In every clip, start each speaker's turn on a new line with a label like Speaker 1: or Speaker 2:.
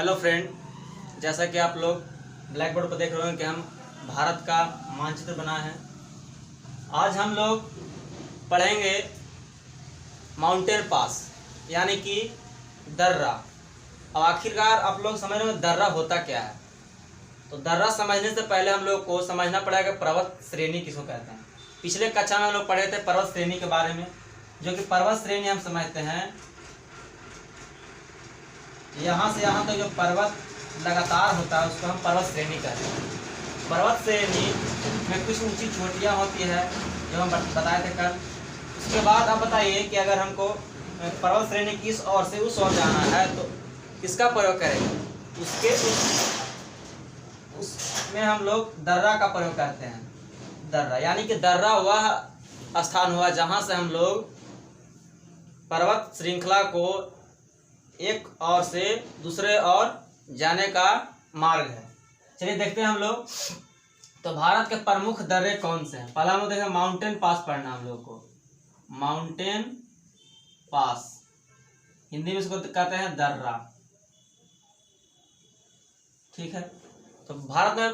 Speaker 1: Hello friend, जैसा कि आप लोग ब्लैक बोर्ड पर देख रहे हो कि हम भारत का मानचित्र बनाए हैं। आज हम लोग पढ़ेंगे माउंटेन पास यानी कि दर्रा। अब आखिरकार आप लोग समझ रहे हो दर्रा होता क्या है। तो दर्रा समझने से पहले हम लोग को समझना पड़ेगा पर्वत श्रेणी किसको कहते हैं। पिछले कक्षा में हम लोग पढ़े थे पर्वत श्रेणी के बारे में, जो कि पर्वत श्रेणी हम समझते हैं यहाँ से यहाँ तक जो पर्वत लगातार होता है उसको हम पर्वत श्रेणी कहते हैं। पर्वत श्रेणी में कुछ ऊंची चोटियाँ होती है जो हम बताए थे कल। उसके बाद आप बताइए कि अगर हमको पर्वत श्रेणी की इस ओर से उस ओर जाना है तो किसका प्रयोग करेंगे। उसमें हम लोग दर्रा का प्रयोग करते हैं। दर्रा यानी कि दर्रा वह स्थान हुआ जहाँ से हम लोग पर्वत श्रृंखला को एक ओर से दूसरे ओर जाने का मार्ग है। चलिए देखते हैं हम लोग। तो भारत के प्रमुख दर्रे कौन से हैं। पहला हम लोग देखें माउंटेन पास पढ़ना हम लोग को। माउंटेन पास हिंदी में इसको कहते हैं दर्रा, ठीक है। तो भारत में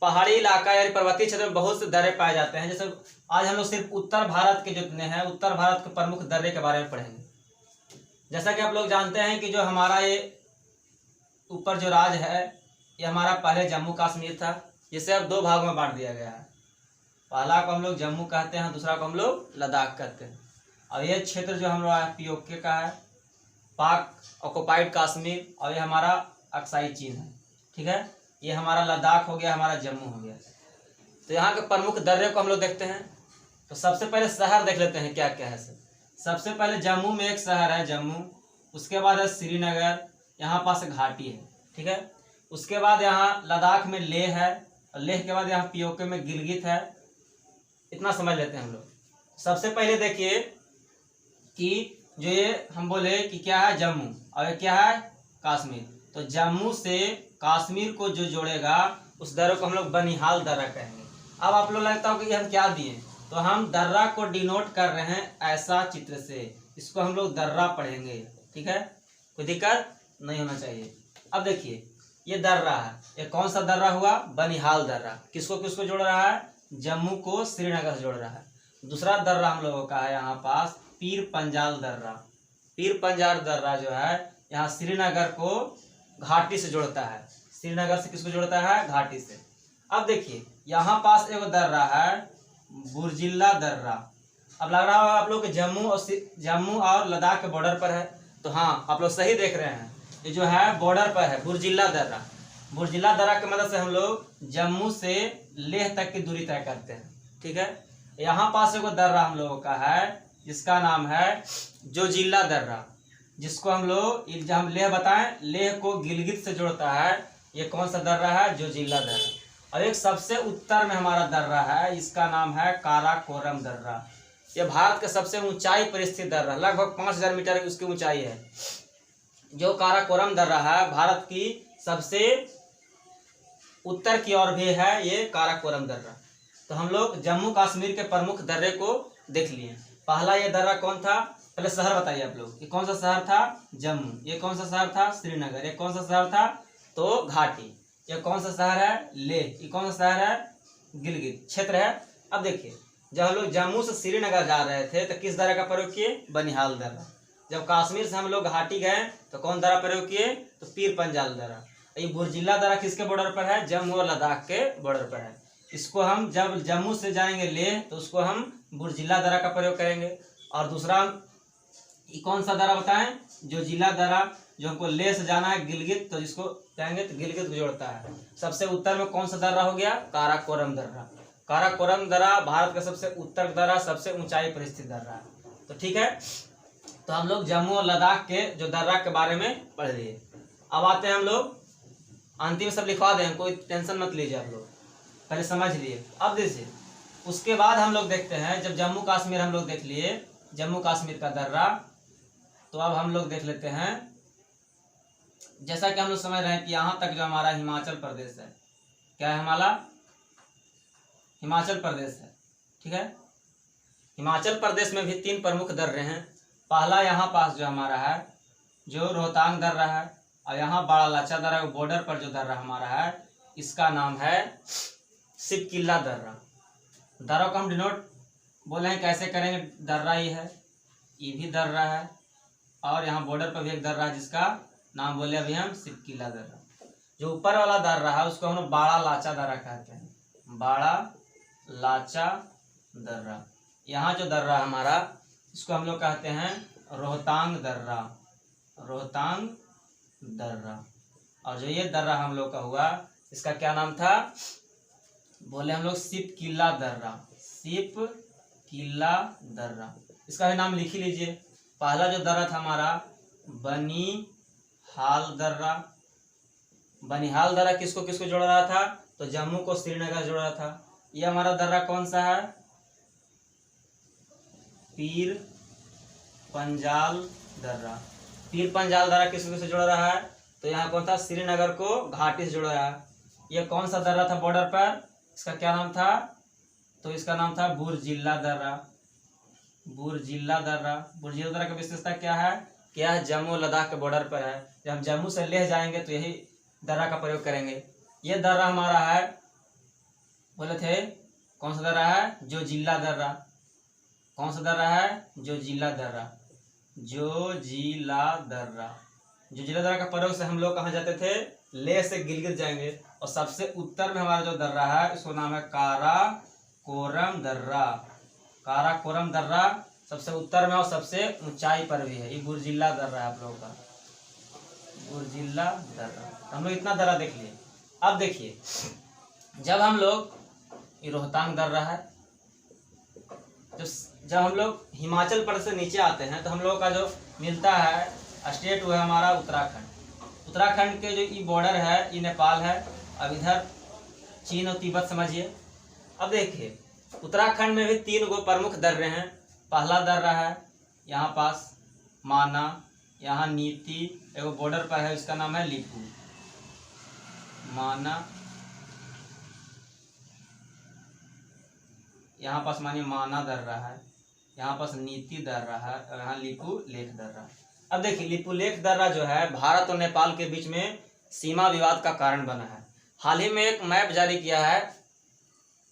Speaker 1: पहाड़ी इलाका या पर्वतीय क्षेत्र में बहुत से दर्रे पाए जाते हैं। जैसे आज हम लोग सिर्फ उत्तर भारत के जितने हैं उत्तर भारत के प्रमुख दर्रे के बारे में पढ़ेंगे। जैसा कि आप लोग जानते हैं कि जो हमारा ये ऊपर जो राज्य है ये हमारा पहले जम्मू कश्मीर था, जिसे अब दो भागों में बांट दिया गया है। पहला को हम लोग जम्मू कहते हैं, दूसरा को हम लोग लद्दाख कहते हैं। और ये क्षेत्र जो हम लोग पीओके का है, पाक ऑक्युपाइड कश्मीर, और ये हमारा अक्साई चीन है, ठीक है। ये हमारा लद्दाख हो गया, हमारा जम्मू हो गया। तो यहाँ के प्रमुख दर्रे को हम लोग देखते हैं। तो सबसे पहले शहर देख लेते हैं क्या क्या है। सबसे पहले जम्मू में एक शहर है जम्मू, उसके बाद है श्रीनगर, यहाँ पास घाटी है, ठीक है। उसके बाद यहाँ लद्दाख में लेह है, और लेह के बाद यहाँ पीओके में गिलगित है। इतना समझ लेते हैं हम लोग। सबसे पहले देखिए कि जो ये हम बोले कि क्या है जम्मू और ये क्या है कश्मीर। तो जम्मू से कश्मीर को जो जोड़ेगा उस दर्रे को हम लोग बनिहाल दर्रा कहेंगे। अब आप लोग लगता हो कि हम क्या दिए, तो हम दर्रा को डिनोट कर रहे हैं ऐसा चित्र से, इसको हम लोग दर्रा पढ़ेंगे, ठीक है। कोई दिक्कत नहीं होना चाहिए। अब देखिए ये दर्रा है, ये कौन सा दर्रा हुआ, बनिहाल दर्रा। किसको किसको जोड़ रहा है, जम्मू को श्रीनगर से जोड़ रहा है। दूसरा दर्रा हम लोगों का है यहाँ पास पीर पंजाल दर्रा। पीर पंजाल दर्रा जो है यहाँ श्रीनगर को घाटी से जोड़ता है। श्रीनगर से किसको जोड़ता है, घाटी से। अब देखिए यहाँ पास एक दर्रा है बुर्जिल्ला दर्रा। अब लग रहा होगा आप लोग जम्मू और लद्दाख के बॉर्डर पर है। तो हाँ, आप लोग सही देख रहे हैं, ये जो है बॉर्डर पर है बुर्जिल्ला दर्रा। बुर्जिल्ला दर्रा की मदद से हम लोग जम्मू से लेह तक की दूरी तय करते हैं, ठीक है। यहाँ पास एक दर्रा हम लोगों का है जिसका नाम है जोजिला दर्रा, जिसको हम लोग हम लेह बताएं, लेह को गिलगित से जोड़ता है। ये कौन सा दर्रा है, जोजिला दर्रा। और एक सबसे उत्तर में हमारा दर्रा है, इसका नाम है काराकोरम दर्रा। ये भारत के सबसे ऊंचाई पर स्थित दर्रा, लगभग 5000 मीटर की उसकी ऊंचाई है। जो काराकोरम दर्रा है भारत की सबसे उत्तर की ओर भी है ये काराकोरम दर्रा। तो हम लोग जम्मू कश्मीर के प्रमुख दर्रे को देख लिए। पहला ये दर्रा कौन था, पहले शहर बताइए आप लोग। ये कौन सा शहर था, जम्मू। ये कौन सा शहर था, श्रीनगर। ये कौन सा शहर था, तो घाटी। ये कौन सा शहर है, लेह। ये कौन सा शहर है, गिलगित क्षेत्र है। अब देखिए जब हम लोग जम्मू से श्रीनगर जा रहे थे तो किस दर्रा का प्रयोग किए, बनिहाल दर्रा। जब कश्मीर से हम लोग घाटी गए तो कौन दर्रा प्रयोग किए, तो पीर पंजाल दर्रा। ये बुर्जिल्ला दर्रा किसके बॉर्डर पर है, जम्मू और लद्दाख के बॉर्डर पर है। इसको हम जब जम्मू से जाएंगे लेह तो उसको हम बुर्जिल्ला दर्रा का प्रयोग करेंगे। और दूसरा ये कौन सा दर्रा बताएं, जोजिला दर्रा, जो हमको लेह से जाना है गिलगित, तो जिसको कहेंगे तो गिलगित को जोड़ता है। सबसे उत्तर में कौन सा दर्रा हो गया, काराकोरम दर्रा। काराकोरम दर्रा भारत का सबसे उत्तर दर्रा, सबसे ऊंचाई पर स्थित दर्रा है। तो ठीक है, तो हम लोग जम्मू और लद्दाख के जो दर्रा के बारे में पढ़ लिए। अब आते हैं हम लोग, अंतिम सब लिखवा दें, कोई टेंशन मत लीजिए, आप लोग पहले समझ लिए। अब देखिए उसके बाद हम लोग देखते हैं, जब जम्मू कश्मीर हम लोग देख लिए जम्मू कश्मीर का दर्रा, तो अब हम लोग देख लेते हैं। जैसा कि हम लोग समझ रहे हैं कि यहाँ तक जो हमारा हिमाचल प्रदेश है, क्या है हमारा हिमाचल प्रदेश है, ठीक है। हिमाचल प्रदेश में भी 3 प्रमुख दर्रे हैं। पहला यहाँ पास जो हमारा है जो रोहतांग दर्रा है, और यहाँ बड़ा लाचा दर्रा बॉर्डर पर जो दर्रा हमारा है इसका नाम है सिप किला दर्रा। दर्रा को हम डिनोट बोले हैं कैसे करेंगे, दर्रा ये है, ये भी दर्रा है, और यहाँ बॉर्डर पर भी एक दर्रा है जिसका नाम बोले अभी हम सिप किला दर्रा। जो ऊपर वाला दर्रा है उसको हम लोग बाड़ा लाचा दर्रा कहते हैं, बाड़ा लाचा दर्रा। यहाँ जो दर्रा हमारा इसको हम लोग कहते हैं रोहतांग दर्रा, रोहतांग दर्रा। और जो ये दर्रा हम लोग का हुआ इसका क्या नाम था, बोले हम लोग सिप किला दर्रा, सिप किला दर्रा। इसका भी नाम लिख ही लीजिए। पहला जो दर्रा था हमारा बनिहाल दर्रा। बनिहाल दर्रा किसको किसको जोड़ रहा था, तो जम्मू को श्रीनगर जोड़ रहा था। ये हमारा दर्रा कौन सा है, पीर पंजाल दर्रा। पीर पंजाल दर्रा किसको किसको जोड़ रहा है, तो यहाँ कौन था, श्रीनगर को घाटी से जोड़ रहा है। ये कौन सा दर्रा था बॉर्डर पर, इसका क्या नाम था, तो इसका नाम था बुरजिल्ला दर्रा, बुरजिल्ला दर्रा। बुरजिल्ला दर्रा की विशेषता क्या है, क्या है जम्मू लद्दाख के बॉर्डर पर है। जब हम जम्मू से लेह जाएंगे तो यही दर्रा का प्रयोग करेंगे। ये दर्रा हमारा है, बोले थे कौन सा दर्रा है, जो जिला दर्रा। कौन सा दर्रा है, जो जिला दर्रा, जो जिला दर्रा। जो जिला दर्रा का प्रयोग से हम लोग कहाँ जाते थे, लेह से गिलगित जाएंगे। और सबसे उत्तर में हमारा जो दर्रा है इसको नाम है काराकोरम दर्रा, काराकोरम दर्रा सबसे उत्तर में और सबसे ऊंचाई पर भी है। ये बुरजिल्ला दर्रा है आप लोगों का, बुरजिल्ला दर्रा। हम लोग इतना दर्रा देख लिए। अब देखिए जब हम लोग, ये रोहतांग दर्रा है, जब हम लोग हिमाचल प्रदेश से नीचे आते हैं तो हम लोगों का जो मिलता है स्टेट वो है हमारा उत्तराखंड। उत्तराखंड के जो ये बॉर्डर है ये नेपाल है। अब इधर चीन और तिब्बत समझिए। अब देखिए उत्तराखंड में भी 3 गो प्रमुख दर्रे हैं। पहला दर्रा है यहाँ पास माना, यहाँ नीति, एगो बॉर्डर पर है इसका नाम है लिपू। माना यहाँ पास मानिए माना दर्रा है, यहाँ पास नीति दर्रा है, और यहाँ लिपू लेख दर्रा। अब देखिए लिपू लेख दर्रा जो है भारत और नेपाल के बीच में सीमा विवाद का कारण बना है। हाल ही में एक मैप जारी किया है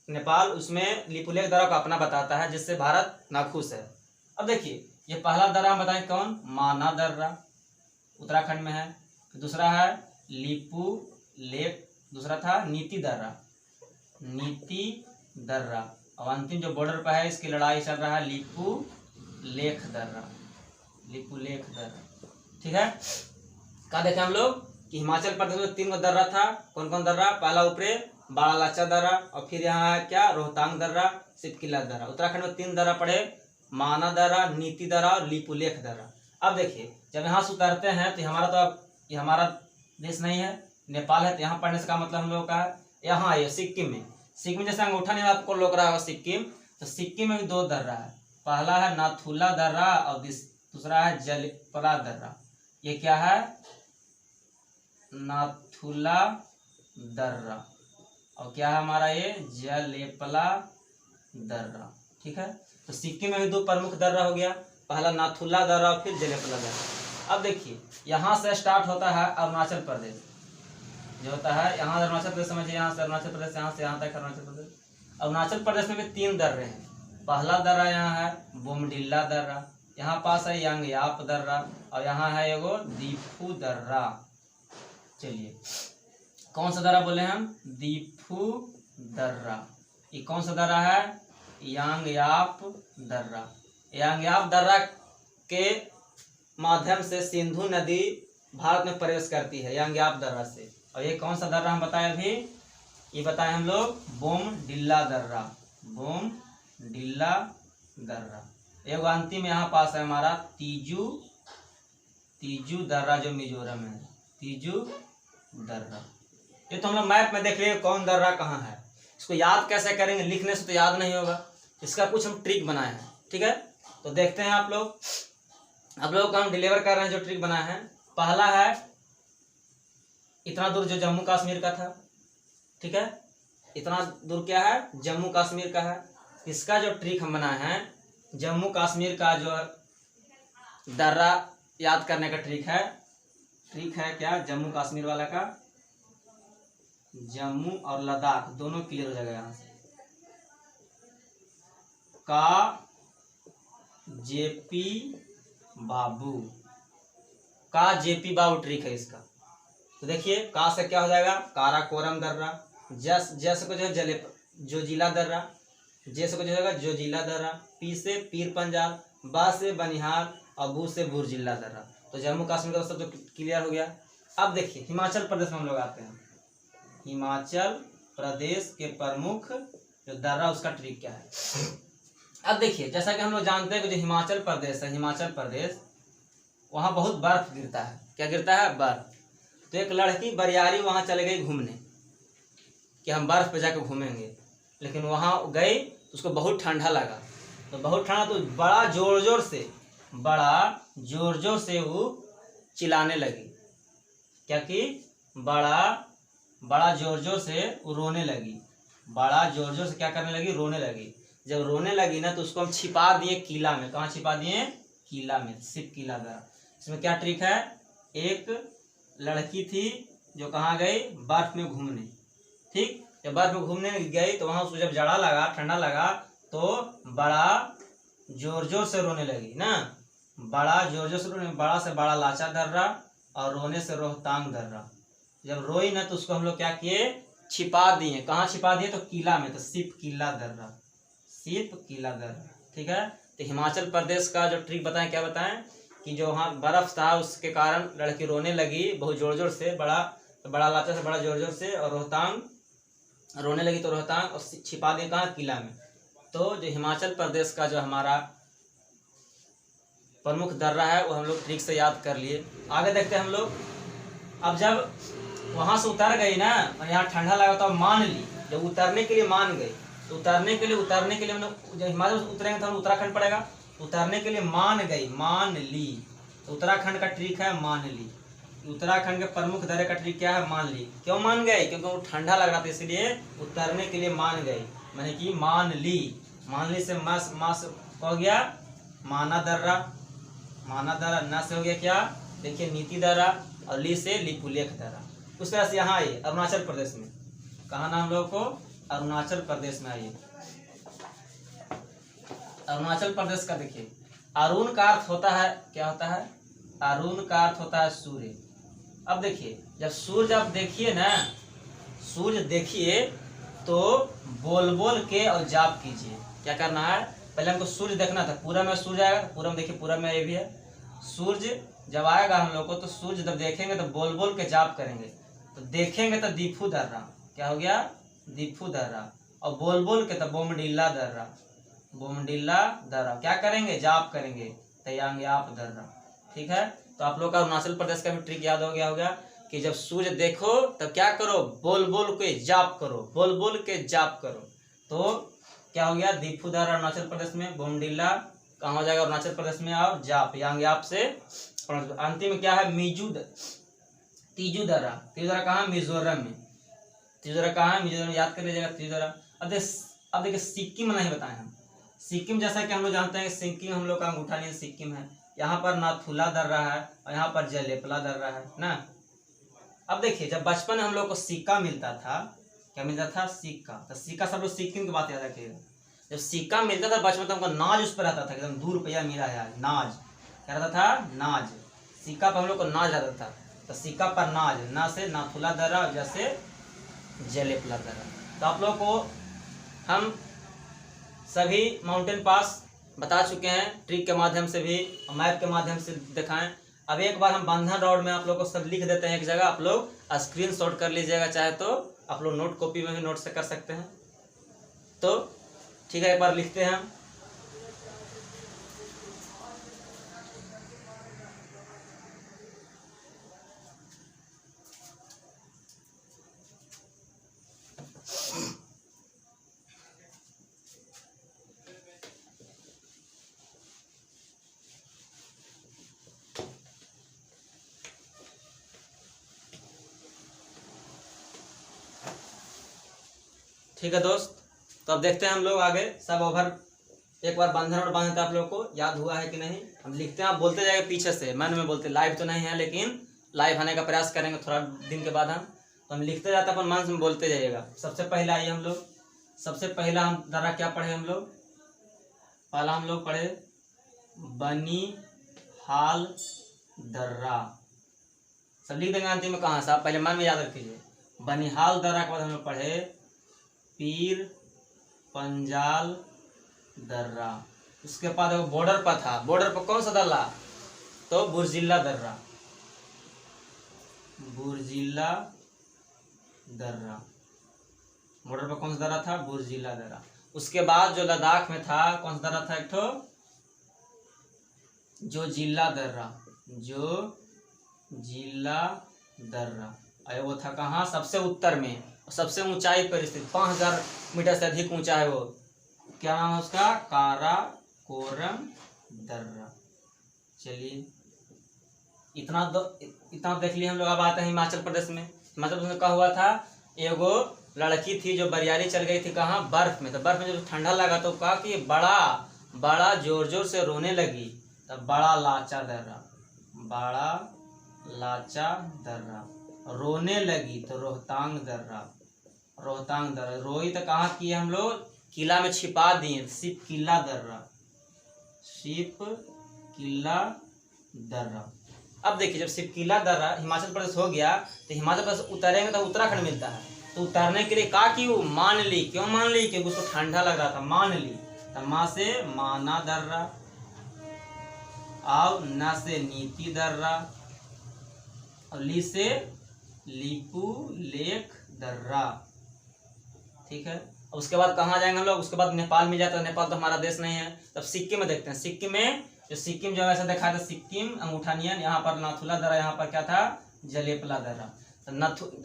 Speaker 1: नेपाल, उसमें लिपुलेख दर्रा को अपना बताता है जिससे भारत नाखुश है। अब देखिए ये पहला दर्रा हम बताएं कौन, माना दर्रा उत्तराखंड में है। दूसरा है लिपू लेख, दूसरा था नीति दर्रा, नीति दर्रा। और अंतिम जो बॉर्डर पर है इसकी लड़ाई चल रहा है लिपू लेख दर्रा, लिपू लेख दर्रा। ठीक है, कहा देखे हम लोग कि हिमाचल प्रदेश में 3 गो दर्रा था। कौन कौन दर्रा, पहला ऊपरे बाड़ा लाचा दर्रा, और फिर यहाँ है क्या रोहतांग दर्रा, सिप किला दर्रा। उत्तराखंड में 3 दर्रा पड़े, माना दर्रा, नीति दर्रा और लिपुलेख दर्रा। अब देखिए जब यहाँ से उतरते हैं तो हमारा तो अब ये हमारा देश नहीं है, नेपाल है। तो यहाँ पढ़ने से का मतलब हम लोग का है यहाँ आइए सिक्किम में। सिक्किम जैसे अंगूठा नहीं आपको लोग रहा होगा सिक्किम, तो सिक्किम में भी 2 दर्रा है। पहला है नाथुला दर्रा और दूसरा है जलेपला दर्रा। ये क्या है, नाथुला दर्रा, और क्या है हमारा ये जलेपला दर्रा। ठीक है, तो सिक्किम में भी 2 प्रमुख दर्रा हो गया, पहला नाथुला दर्रा और फिर जलेपला दर्रा। अब देखिए यहाँ से स्टार्ट होता है अरुणाचल प्रदेश, जो होता है यहाँ अरुणाचल प्रदेश समझिए, यहाँ से अरुणाचल प्रदेश, यहाँ से यहाँ तक अरुणाचल प्रदेश। अरुणाचल प्रदेश में भी 3 दर्रे हैं। पहला दर्रा यहाँ है बोमडिल्ला दर्रा, यहाँ पास है यांगयाप दर्रा, और यहाँ है एगो दीफू दर्रा। चलिए कौन सा दर्रा बोले हम, दीफू दर्रा। ये कौन सा दर्रा है, यांगयाप दर्रा। यांगयाप दर्रा के माध्यम से सिंधु नदी भारत में प्रवेश करती है यांगयाप दर्रा से। और ये कौन सा दर्रा हम बताए अभी, ये बताए हम लोग बोमडिल्ला दर्रा, बोमडिल्ला दर्रा। एगो अंतिम यहाँ पास है हमारा तीजू दर्रा जो मिजोरम है, तीजू दर्रा। ये तो हम लोग मैप में देख लिए कौन दर्रा कहाँ है। इसको याद कैसे करेंगे, लिखने से तो याद नहीं होगा, इसका कुछ हम ट्रिक बनाए हैं। ठीक है, तो देखते हैं आप लोग को हम डिलीवर कर रहे हैं जो ट्रिक बनाए हैं। पहला है इतना दूर जो जम्मू कश्मीर का था। ठीक है, इतना दूर क्या है, जम्मू कश्मीर का है। इसका जो ट्रिक हम बनाए हैं, जम्मू कश्मीर का जो दर्रा याद करने का ट्रिक है, ट्रिक है क्या, जम्मू कश्मीर वाला का, जम्मू और लद्दाख दोनों क्लियर हो जाएगा यहाँ से। का जेपी बाबू, का जेपी बाबू ट्रिक है इसका। तो देखिए का से क्या हो जाएगा, काराकोरम दर्रा, जस को जो है जले जोजिला दर्रा, जे से को जो होगा जोजिला दर्रा, पी से पीर पंजाल, बा से बनिहाल और बू से बुरजिल्ला दर्रा। तो जम्मू कश्मीर का सब तो क्लियर हो गया। अब देखिए हिमाचल प्रदेश में हम लोग आते हैं। हिमाचल प्रदेश के प्रमुख जो दर्रा उसका ट्रिक क्या है। अब देखिए जैसा कि हम लोग जानते हैं कि जो हिमाचल प्रदेश है, हिमाचल प्रदेश वहाँ बहुत बर्फ गिरता है। क्या गिरता है, बर्फ। तो एक लड़की बरियारी वहाँ चले गई घूमने कि हम बर्फ पे जाकर घूमेंगे, लेकिन वहाँ गई तो उसको बहुत ठंडा लगा। तो बहुत ठंडा तो बड़ा जोर जोर से वो चिल्लाने लगी। क्या कि बड़ा जोर से वो रोने लगी। बड़ा जोर से क्या करने लगी, रोने लगी। जब रोने लगी ना तो उसको हम छिपा दिए किला में। कहाँ छिपा दिए, किला में, सिर्फ किला द्वारा। इसमें क्या ट्रिक है, एक लड़की थी जो कहाँ गई, बर्फ में घूमने। ठीक, जब बर्फ में घूमने गई तो वहां उसको जब जाड़ा लगा, ठंडा लगा, तो बड़ा जोर से रोने लगी ना। बड़ा जोर से रोने, बड़ा से बड़ा लाचा दर्रा और रोने से रोहतांग दर्रा। जब रोई ना तो उसको हम लोग क्या किए, छिपा दिए। कहाँ छिपा दिए, तो किला में। तो सिर्फ किला दर्रा, सिर्फ किला दर्रा। ठीक है। तो हिमाचल प्रदेश का जो ट्रिक बताएं, क्या बताएं कि जो वहाँ बर्फ था उसके कारण लड़की रोने लगी बहुत जोर से, बड़ा लाचा से बड़ा जोर से, और रोहतांग रोने लगी तो रोहतांग, और छिपा दिए कहाँ, किला में। तो जो हिमाचल प्रदेश का जो हमारा प्रमुख दर्रा है वो हम लोग ट्रिक से याद कर लिए। आगे देखते हैं हम लोग। अब जब वहां से उतर गई ना और यहाँ ठंडा लगा तो मान ली, जब उतरने के लिए मान गई तो उतरने के लिए हम लोग जब हिमाचल से उतरेंगे तो हम उत्तराखंड पड़ेगा। उतरने के लिए मान गई, मान ली। तो उत्तराखंड का ट्रिक है मान ली। उत्तराखंड के प्रमुख दर्रे का ट्रिक क्या है, मान ली। क्यों मान गए, क्योंकि वो ठंडा लग रहा था इसलिए उतरने के लिए मान गई, मैंने कि मान ली। मान ली से मास हो गया माना दर्रा, माना दर्रा। न से हो गया क्या, देखिए नीति दर्रा, और ली से लिपुलेख दर्रा। उस तरह से यहाँ आइए अरुणाचल प्रदेश में। कहाँ ना हम लोग को, अरुणाचल प्रदेश में आइए। अरुणाचल प्रदेश का देखिए, अरुण का अर्थ होता है, क्या होता है, अरुण का अर्थ होता है सूर्य। अब देखिए जब सूर्य आप देखिए ना, सूर्य देखिए तो बोल के और जाप कीजिए। क्या करना है, पहले हमको सूर्य देखना था। पूरा में सूर्य आएगा, पूरा में देखिए, पूरा में ये भी है सूर्य। जब आएगा हम लोग को तो सूर्य जब देखेंगे तो बोल के जाप करेंगे। तो देखेंगे तो दीफू दर्रा, क्या हो गया, दीफू दर्रा। और बोल के तो बोमडिल्ला दर्रा, बोमडिल्ला दर्रा। क्या करेंगे, जाप करेंगे, तयांग्याप दर्रा। ठीक है। तो आप लोग का अरुणाचल प्रदेश का भी ट्रिक याद हो गया कि जब सूर्य देखो तब क्या करो, बोल के जाप करो, बोल के जाप करो। तो क्या हो गया, दीफू दर्रा अरुणाचल प्रदेश में, बोमडिल्ला कहाँ हो जाएगा, अरुणाचल प्रदेश में, और जाप यांग्याप से। अंतिम में क्या है, तीजू दर्रा। तीजू दर्रा कहाँ, मिजोरम में। तीजू दर्रा कहाँ है, मिजोरम। याद कर लीजिएगा तीजू दर्रा। अब देखिए सिक्किम नहीं बताए हम। सिक्किम जैसा कि हम लोग जानते हैं कि सिक्किम हम लोग का अंगूठा नहीं सिक्किम है। यहाँ पर नाथुला दर्रा है और यहाँ पर जलेपला दर्रा है ना। अब देखिए जब बचपन में हम लोग को सिक्का मिलता था, क्या मिलता था, सिक्का। तो सिक्का सब लोग सिक्किम की बात याद रखिएगा। जब सिक्का मिलता था बचपन तो हमको नाज उस पर रहता था, एकदम 2 रुपया मिला है आज, नाज। क्या रहता था, नाज। सिक्का पर हम लोग को नाज आता था। तो सिक्का पर नाज, ना से नाथुला दर्रा, जैसे जलेपला दर्रा। तो आप लोग को हम सभी माउंटेन पास बता चुके हैं, ट्रिक के माध्यम से भी, मैप के माध्यम से दिखाएं। अब एक बार हम बंधन रोड में आप लोग को सब लिख देते हैं एक जगह, आप लोग स्क्रीनशॉट कर लीजिएगा, चाहे तो आप लोग नोट कॉपी में भी नोट से कर सकते हैं। तो ठीक है, एक बार लिखते हैं हम। ठीक है दोस्त, तो अब देखते हैं हम लोग आगे सब ओवर। एक बार बंधन और बांधते आप लोग को याद हुआ है कि नहीं, हम लिखते हैं, आप बोलते जाएगा पीछे से, मन में बोलते, लाइव तो नहीं है लेकिन लाइव आने का प्रयास करेंगे थोड़ा दिन के बाद हम, तो हम लिखते जाते अपन मन में बोलते जाइएगा। सबसे पहले आइए हम लोग, सबसे पहला हम दर्रा क्या पढ़े हम लोग, पहला हम लोग पढ़े बनिहाल दर्रा। सब लिख देंगे अंतिम में कहाँ से, आप पहले मन में याद रखिए। बनिहाल दर्रा के बाद हम लोग पढ़े पीर पंजाल दर्रा। उसके बाद वो बॉर्डर पर था, बॉर्डर पर कौन सा दर्रा, तो बुर्जिल्ला दर्रा, बुर्जिल्ला दर्रा। बॉर्डर पर कौन सा दर्रा था, बुर्जिल्ला दर्रा। उसके बाद जो लद्दाख में था कौन सा दर्रा था, एक ठो जो जिला दर्रा, जो जिला दर्रा। अरे वो था कहाँ, सबसे उत्तर में, सबसे ऊंचाई पर स्थित, 5000 मीटर से अधिक ऊंचा है वो। क्या नाम है उसका, काराकोरम दर्रा। चलिए इतना देख लिए हम लोग। अब आते हैं हिमाचल प्रदेश में। हिमाचल प्रदेश में क्या हुआ था, एगो लड़की थी जो बरियारी चल गई थी कहाँ, बर्फ में। तो बर्फ में जब ठंडा लगा तो कहा कि बड़ा जोर जोर से रोने लगी, तब बड़ा लाचा दर्रा, बड़ा लाचा दर्रा। रोने लगी तो रोहतांग दर्रा, रोहतांग दर्रा। रोई तो कहाँ की हम लोग, किला में छिपा दिए, सिप किला दर्रा, सिप किला दर्रा। अब देखिए जब सिप किला दर्रा हिमाचल प्रदेश हो गया, तो हिमाचल प्रदेश उतरेंगे तो उत्तराखंड मिलता है। तो उतरने के लिए कहा कि वो मान ली, क्यों मान ली, क्योंकि उसको ठंडा लग रहा था, मान ली। तो माँ से माना दर्रा, और ना से नीति दर्रा, और ली से लिपू लेख दर्रा। ठीक है। उसके बाद कहाँ जाएंगे हम लोग, उसके बाद नेपाल में जाता है। नेपाल तो हमारा देश नहीं है। तब सिक्किम में देखते हैं। सिक्किम में जो सिक्किम जो ऐसा देखा था, सिक्किम अंगूठानियन, यहाँ पर नाथुला दर्रा, यहाँ पर क्या था, जलेपला दर्रा। तो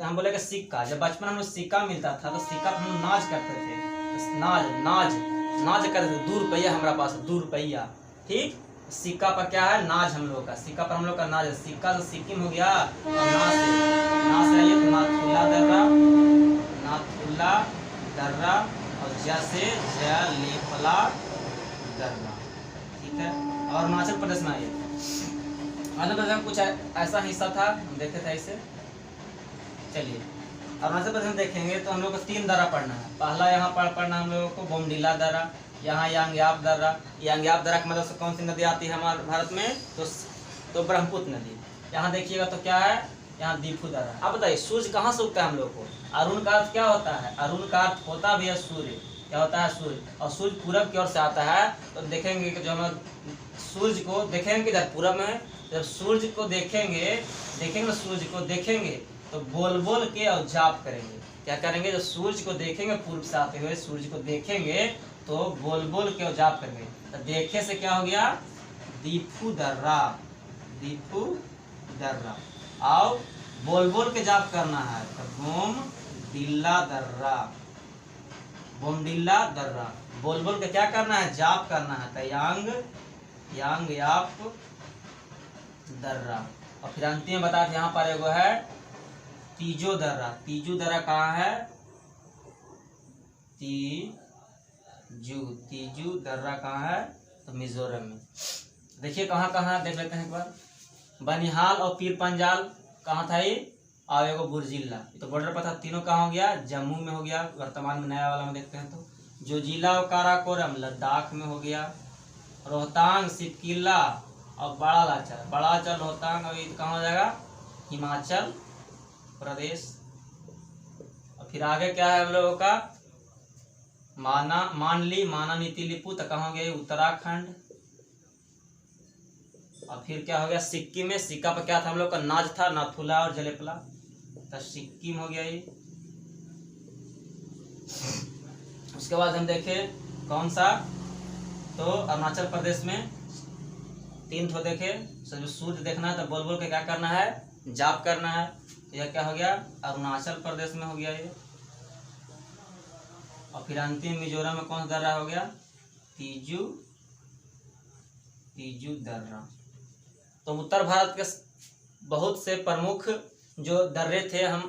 Speaker 1: हम बोले कि सिक्का, जब बचपन हम लोग सिक्का मिलता था तो सिक्का हम नाज करते थे, तो नाज करते थे, 2 रुपया हमारा पास, 2 रुपया। ठीक, सिक्का पर क्या है, नाज हम लोग का, सिक्का पर हम लोग का नाज है। सिक्का तो सिक्किम हो गया, और ना से आइए तो नाथुला दर्रा, नाथुला दर्रा, और जैसे जलेपला दर्रा। ठीक है। और अरुणाचल प्रदेश में आइए। अरुणाचल प्रदेश में कुछ ऐसा हिस्सा था, हम देखे थे इसे। चलिए अरुणाचल प्रदेश में देखेंगे तो हम लोग को 3 दर्रा पढ़ना है। पहला यहाँ पर पढ़ना हम लोगों को बोमडिला दर्रा, यहाँ यांग्याप दर्रा। यांग्याप दर्रा की मदद से कौन सी नदी आती है हमारे भारत में, तो ब्रह्मपुत्र नदी। यहाँ देखिएगा तो क्या है, यहाँ दीफू दर्रा। अब बताइए सूर्य कहाँ से उगता है हम लोग को, अरुण का अर्थ क्या होता है, अरुण का अर्थ होता भी है सूर्य। क्या होता है, सूर्य। और सूर्य पूरब की ओर से आता है। तो देखेंगे कि जो हम सूर्य को देखेंगे किधर, पूरब में। जब सूर्य को देखेंगे सूर्य को देखेंगे तो बोल बोल के और जाप करेंगे। क्या करेंगे, जब सूर्य को देखेंगे पूर्व से आते हुए, सूर्य को देखेंगे तो बोल बोल के और जाप करेंगे। तो देखे से क्या हो गया, दीफू दर्रा, दीफू दर्रा। आओ बोल बोल के जाप करना है तो बोमडिल्ला दर्रा, बोमडिल्ला दर्रा। बोल बोल के क्या करना है, जाप करना है, तो यांग्याप दर्रा। और फिर अंतिम में बता, यहाँ पर एगो है तीजो दर्रा। तीजू दर्रा कहाँ है, तीजू दर्रा कहाँ है, तो मिजोरम में। देखिए कहाँ कहाँ देख लेते हैं एक बार। बनिहाल और पीर पंजाल कहाँ था ये, और एगो बुर्जिल्ला, तो बॉर्डर पर था। तीनों कहाँ हो गया, जम्मू में हो गया। वर्तमान में नया वाला में देखते हैं तो जो जिला और काराकोरम लद्दाख में हो गया। रोहतांग, सिपकिला और बड़ा लाचा रोहतांग, और ये कहाँ हो जाएगा, हिमाचल प्रदेश। और फिर आगे क्या है हम लोगों का, माना नीति लिपू, तो कहाँ हो गया, उत्तराखंड। और फिर क्या हो गया, सिक्किम में। सिक्का पर क्या था हम लोग का, नाज था, नाथुला और जलेपला, तो सिक्किम हो गया ये। उसके बाद हम देखे कौन सा, तो अरुणाचल प्रदेश में 3 ठो देखे। जो सूर्य देखना है तो बोल बोल के क्या करना है, जाप करना है। यह क्या हो गया, अरुणाचल प्रदेश में हो गया ये। और फिर अंतिम मिजोरम में कौन सा दर्रा हो गया, तीजू दर्रा। तो उत्तर भारत के बहुत से प्रमुख जो दर्रे थे हम